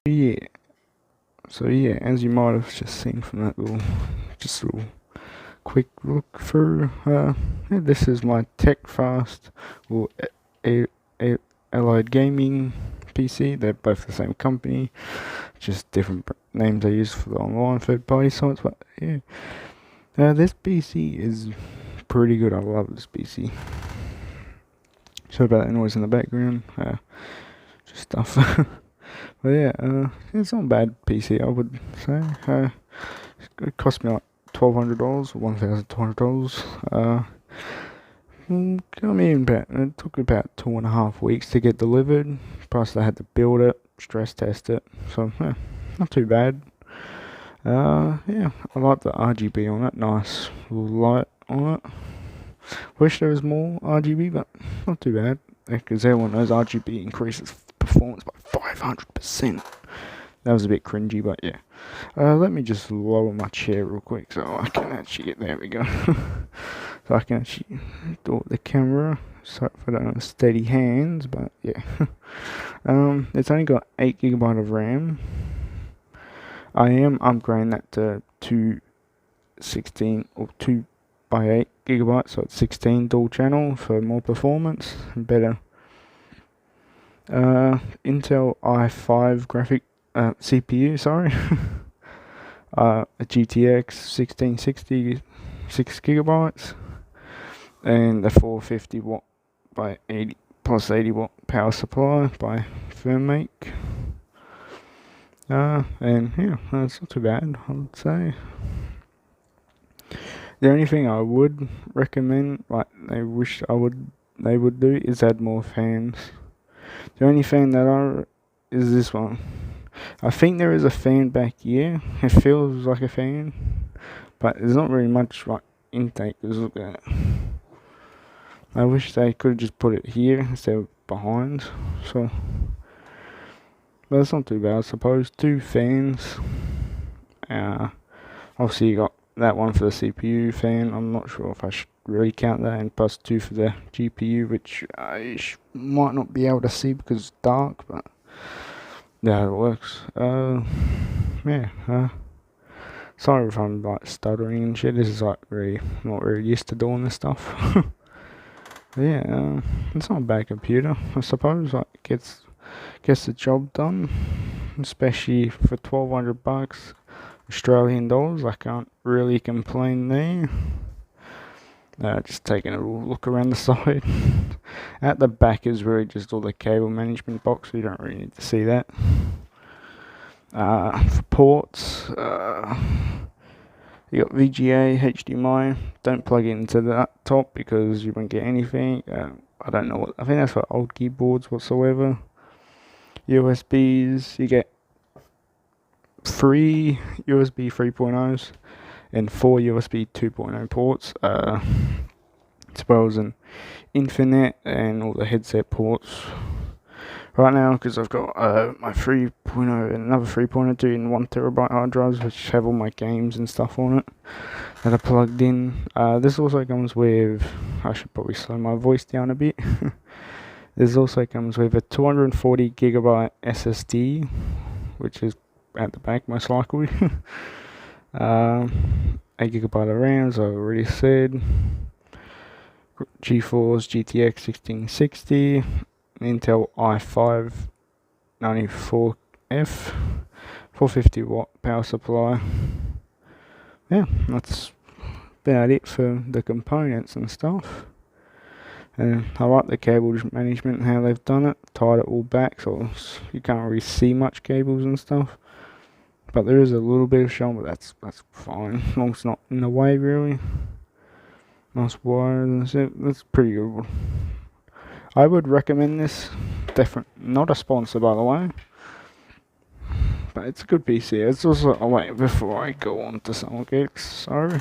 Yeah, so yeah, as you might have just seen from that little quick look through, yeah, this is my TechFast or a, a, Allied Gaming PC. They're both the same company, just different names they use for the online third-party sites. But yeah, this PC is pretty good. I love this PC. Sorry about that noise in the background. Just stuff. But yeah, it's not a bad PC, I would say. It cost me like $1,200 or $1,200. It took about 2.5 weeks to get delivered. Plus, I had to build it, stress test it. So, not too bad. Yeah, I like the RGB on it. Nice little light on it. Wish there was more RGB, but not too bad. Because everyone knows RGB increases performance by 500%. That was a bit cringy, but yeah. Let me just lower my chair real quick so I can actually get, there we go. So I can actually do the camera. Sorry for the steady hands, but yeah. It's only got 8GB of RAM. I am upgrading that to 216 or 2x8GB, so it's 16 dual channel for more performance and better. Intel i5 graphic CPU, sorry. A GTX 1660 6GB and a 450 watt by 80 plus 80 watt power supply by Firmmake. And yeah, that's not too bad, I would say. The only thing I would recommend, like they would do, is add more fans. The only fan that is this one. I think there is a fan back here. It feels like a fan, but there's not really much like intake. Just look at it. I wish they could just put it here instead of behind. So, but it's not too bad, I suppose. 2 fans. Obviously you got that one for the CPU fan. I'm not sure if I should really count that, and plus 2 for the GPU, which I might not be able to see because it's dark, but yeah, it works. Yeah. Sorry if I'm like stuttering and shit. This is like really not really used to doing this stuff. But yeah, it's not a bad computer, I suppose. Like gets the job done, especially for $1,200 Australian dollars. I can't really complain there. Just taking a look around the side. At the back is really just all the cable management box, so you don't really need to see that. For ports, you got VGA, HDMI. Don't plug it into the laptop because you won't get anything. I don't know what. I think that's for old keyboards whatsoever. USBs, you get 3 USB 3.0s and 4 USB 2.0 ports, as well as an Infinite and all the headset ports. Right now, because I've got my 3.0 and another 3.0 in 1TB hard drives, which have all my games and stuff on it that are plugged in. This also comes with, I should probably slow my voice down a bit. This also comes with a 240GB SSD, which is at the back most likely. 8GB of RAM, as I already said. GeForce GTX 1660. Intel i5 94F, 450 watt power supply. Yeah, that's about it for the components and stuff. And I like the cable management and how they've done it. Tied it all back so you can't really see much cables and stuff. But there is a little bit of shown, but that's fine, as long as it's not in the way really. Nice wires, that's pretty good. I would recommend this. Not a sponsor, by the way, but it's a good PC. It's also, wait, before I go on to some gigs, sorry,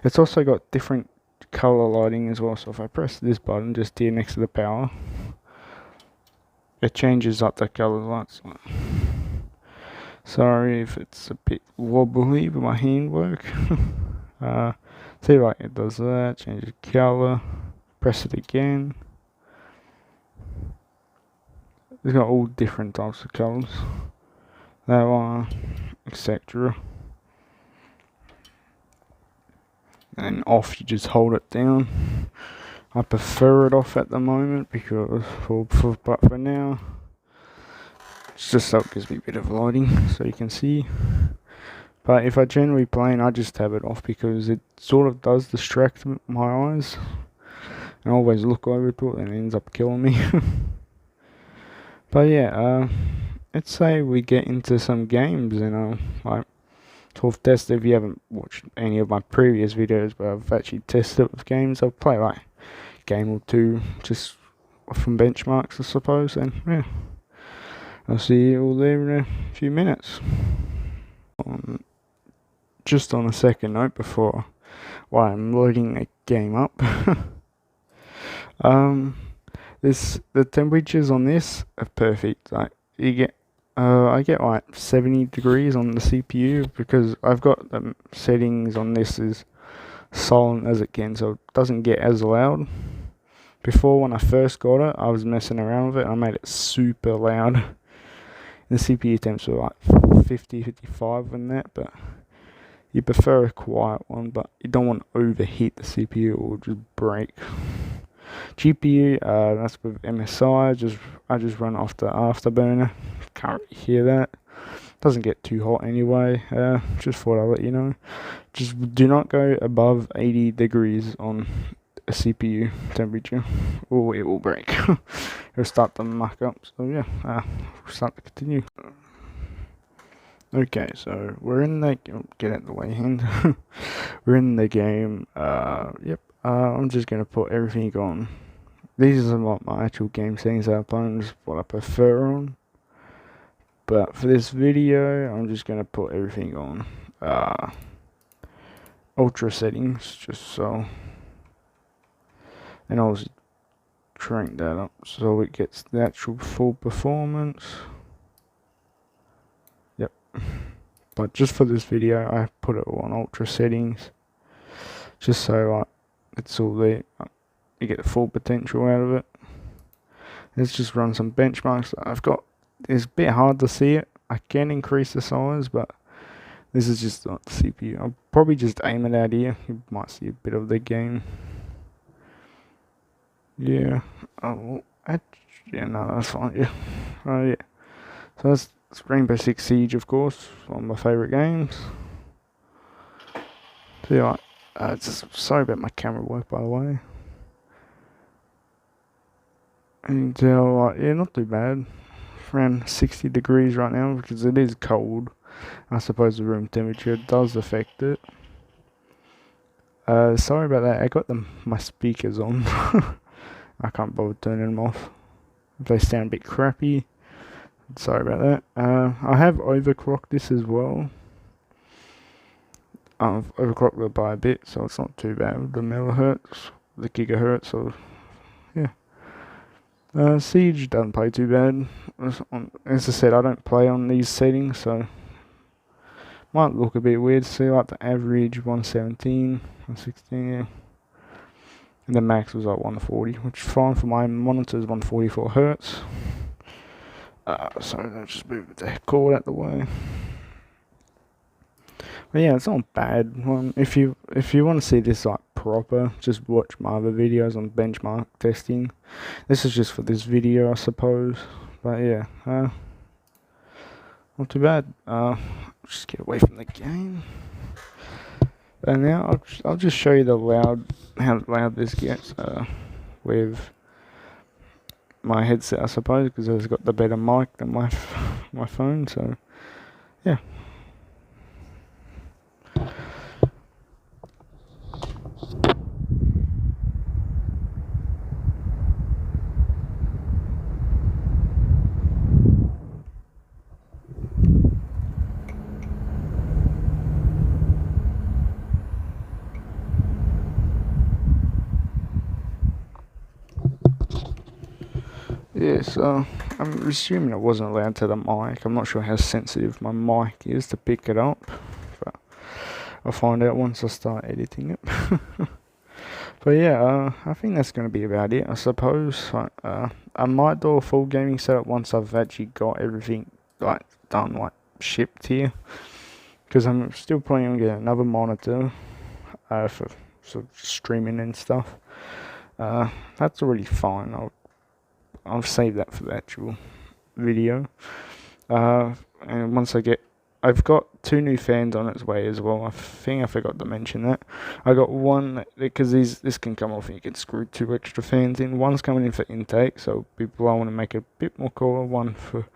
it's also got different color lighting as well. So if I press this button just here next to the power, it changes up the color lights. Sorry if it's a bit wobbly with my handwork. See, like it does that, changes color, press it again. It's got all different types of colours. etc. And off, you just hold it down. I prefer it off at the moment because but for now, it's just so it gives me a bit of lighting so you can see. But if I generally play, I just have it off because it sort of does distract my eyes. And I always look over to it and it ends up killing me. But yeah, let's say we get into some games, like 12 test. If you haven't watched any of my previous videos, but I've actually tested it with games, I'll play like a game or two just from benchmarks, I suppose. And yeah, I'll see you all there in a few minutes. Just on a second note before I'm loading a game up. The temperatures on this are perfect. Like I get like 70 degrees on the CPU because I've got the settings on this as silent as it can, so it doesn't get as loud. Before, when I first got it, I was messing around with it and I made it super loud. The CPU temps were like 50, 55 and that, but you prefer a quiet one, but you don't want to overheat the CPU or just break. GPU, that's with MSI. I just run off the afterburner. Can't really hear that. Doesn't get too hot anyway. Just thought I'd let you know. Just do not go above 80 degrees on a CPU temperature, or it will break. It'll start to muck up. So yeah, we'll start to continue. Okay, so we're in the get out of the way, hand. We're in the game. Yep. I'm just gonna put everything on. These are not my actual game settings that I'm playing, just what I prefer on. But for this video, I'm just gonna put everything on ultra settings, just so, and I'll just crank that up so it gets the actual full performance. Yep. But just for this video, I put it on ultra settings, just so it's all there. You get the full potential out of it. Let's just run some benchmarks. It's a bit hard to see it. I can increase the size, but this is just not the CPU. I'll probably just aim it out here. You might see a bit of the game. Yeah. Oh, yeah, no, that's fine. Yeah. Oh, yeah. So that's Rainbow Six Siege, of course, one of my favourite games. So yeah, sorry about my camera work, by the way. And yeah, not too bad. Around 60 degrees right now because it is cold. I suppose the room temperature does affect it. Sorry about that. I got my speakers on. I can't bother turning them off. If they sound a bit crappy, sorry about that. I have overclocked this as well. I've overclocked it by a bit, so it's not too bad. The millihertz, the gigahertz, so yeah. Siege doesn't play too bad. As I said, I don't play on these settings, so might look a bit weird. See, like the average 117, 116, yeah. And the max was like 140, which is fine for my monitors, 144 hertz. So let's just move the cord out the way. But yeah, it's not bad. If you want to see this like proper, just watch my other videos on benchmark testing. This is just for this video, I suppose. But yeah, not too bad. Just get away from the game. And now I'll just show you how loud this gets with my headset, I suppose, because it's got the better mic than my phone. So yeah. Yeah, so I'm assuming it wasn't allowed to the mic. I'm not sure how sensitive my mic is to pick it up, but I'll find out once I start editing it. But yeah, I think that's going to be about it, I suppose. I might do a full gaming setup once I've actually got everything done, like shipped here, because I'm still planning on getting another monitor for sort of streaming and stuff. That's already fine. I'll save that for the actual video. And once I've got 2 new fans on its way as well. I think I forgot to mention that. I got one, because this can come off and you can screw 2 extra fans in. One's coming in for intake, so people I want to make it a bit more cooler. One for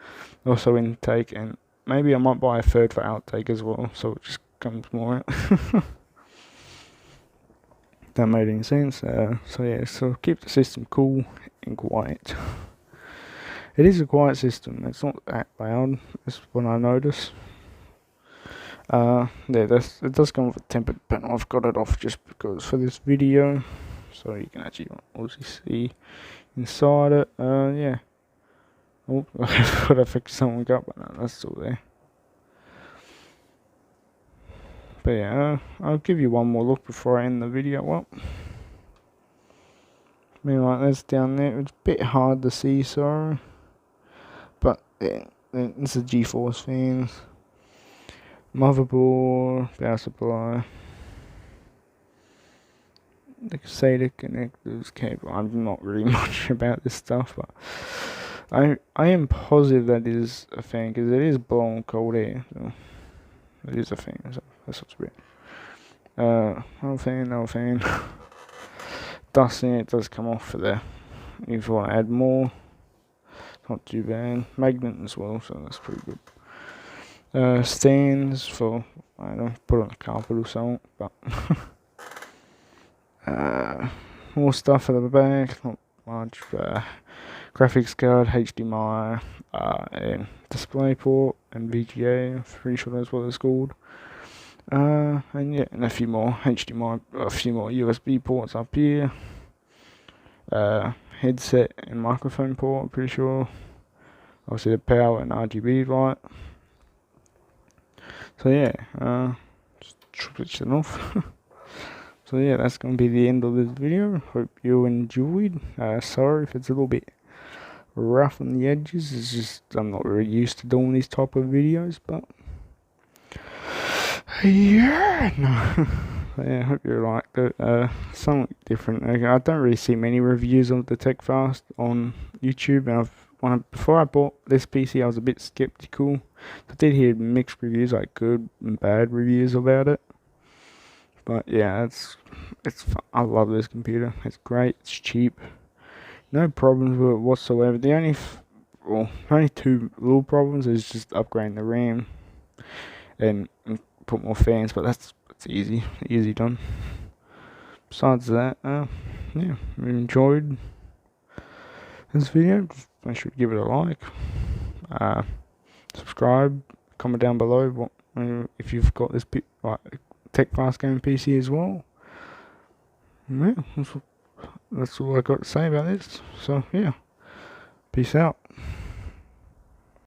also intake, and maybe I might buy a third for outtake as well, so it just comes more out. That made any sense. So yeah, so keep the system cool and quiet. It is a quiet system. It's not that loud. That's what I notice. Yeah, it does come with a tempered panel. I've got it off just because for this video, so you can actually obviously see inside it. Yeah. Oh, I thought I fixed something up, but no, that's still there. But yeah, I'll give you one more look before I end the video. Well, I mean, like that's down there. It's a bit hard to see, sorry. But yeah, it's the GeForce fans. Motherboard, power supply, the SATA connectors, cable. I'm not really much about this stuff, but I am positive that is a fan, because it is blowing cold air. So it is a fan. So that's what's weird. No fan. Dusting, it does come off for there. If you want to add more, it's not too bad. Magnet as well, so that's pretty good. Stands for, I don't know, put on a carpet or something, but more stuff at the back, not much. Graphics card, HDMI, and display port, and VGA, I'm pretty sure that's what it's called. And yeah, and a few more HDMI, a few more USB ports up here. Headset and microphone port, I'm pretty sure. Obviously the power and RGB light. So yeah, just switch it off. So yeah, that's going to be the end of this video. Hope you enjoyed. Sorry if it's a little bit rough on the edges. It's just I'm not really used to doing these type of videos, but yeah, no. Yeah, I hope you liked it. Something different. I don't really see many reviews of the TechFast on YouTube, and before I bought this PC, I was a bit skeptical. I did hear mixed reviews, like good and bad reviews about it. But yeah, I love this computer. It's great. It's cheap. No problems with it whatsoever. The only 2 little problems is just upgrading the RAM and put more fans, but that's easy done. Besides that, yeah, if you enjoyed this video, just make sure to give it a like, subscribe, comment down below if you've got this TechFast game PC as well. Yeah, that's all I got to say about this. So yeah, peace out.